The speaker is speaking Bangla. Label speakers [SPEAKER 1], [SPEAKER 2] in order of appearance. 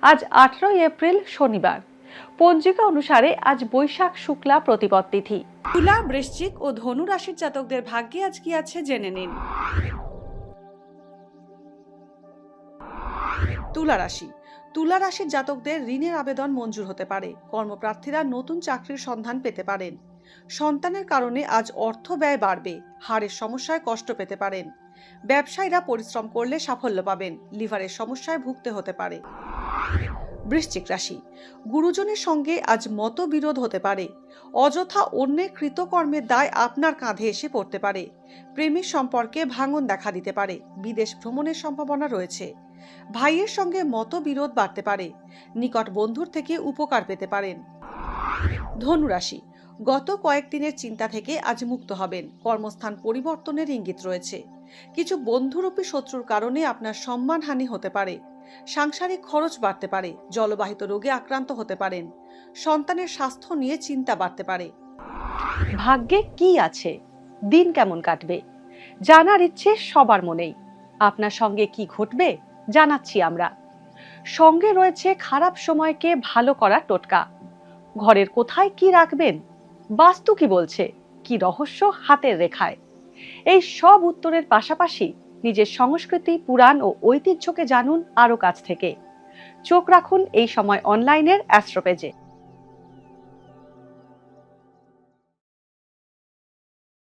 [SPEAKER 1] আজ 18 এপ্রিল শনিবার। পঞ্জিকা অনুসারে আজ বৈশাখ শুক্লা প্রতিপদ তিথি। তুলা, বৃশ্চিক ও ধনু রাশির জাতকদের ভাগ্যে আজ কি আছে জেনে নিন। তুলা রাশি। তুলা রাশির জাতকদের ঋণের আবেদন মঞ্জুর হতে পারে। কর্মপ্রার্থীরা নতুন চাকরির সন্ধান পেতে পারেন। সন্তানের কারণে আজ অর্থ ব্যয় বাড়বে। হাড়ের সমস্যায় কষ্ট পেতে পারেন। ব্যবসায়ীরা পরিশ্রম করলে সাফল্য পাবেন। লিভারের সমস্যায় ভুগতে হতে পারে। বৃশ্চিক রাশি। গুরুজনের সঙ্গে আজ মতবিরোধ হতে পারে। অযথা অন্যের কৃতকর্মের দায় আপনার কাঁধে এসে পড়তে পারে। প্রেমের সম্পর্কে ভাঙন দেখা দিতে পারে। বিদেশ ভ্রমণের সম্ভাবনা রয়েছে। ভাইয়ের সঙ্গে মতবিরোধ বাড়তে পারে। নিকট বন্ধুর থেকে উপকার পেতে পারেন। ধনু রাশি। গত কয়েকদিনের চিন্তা থেকে আজ মুক্ত হবেন। কর্মস্থান পরিবর্তনের ইঙ্গিত রয়েছে। কিছু বন্ধুরূপী শত্রুর কারণে আপনার সম্মানহানি হতে পারে। সাংসারিক খরচ বাড়তে পারে। জলবাহিত রোগে আক্রান্ত হতে পারেন। সন্তানের স্বাস্থ্য নিয়ে চিন্তা বাড়তে পারে। ভাগ্যে কি আছে, দিন কেমন কাটবে, জানার ইচ্ছে সবার মনেই। আপনার সঙ্গে কি ঘটবে জানাচ্ছি আমরা। সঙ্গে রয়েছে খারাপ সময়কে ভালো করার টোটকা। ঘরের কোথায় কি রাখবেন, বাস্তু কি বলছে, কি রহস্য হাতের রেখায়। এই সব উত্তরের পাশাপাশি নিজের সংস্কৃতি, পুরাণ ও ঐতিহ্যকে জানুন আরো কাছ থেকে। চোখ রাখুন এই সময় অনলাইনের অ্যাস্ট্রো পেজে।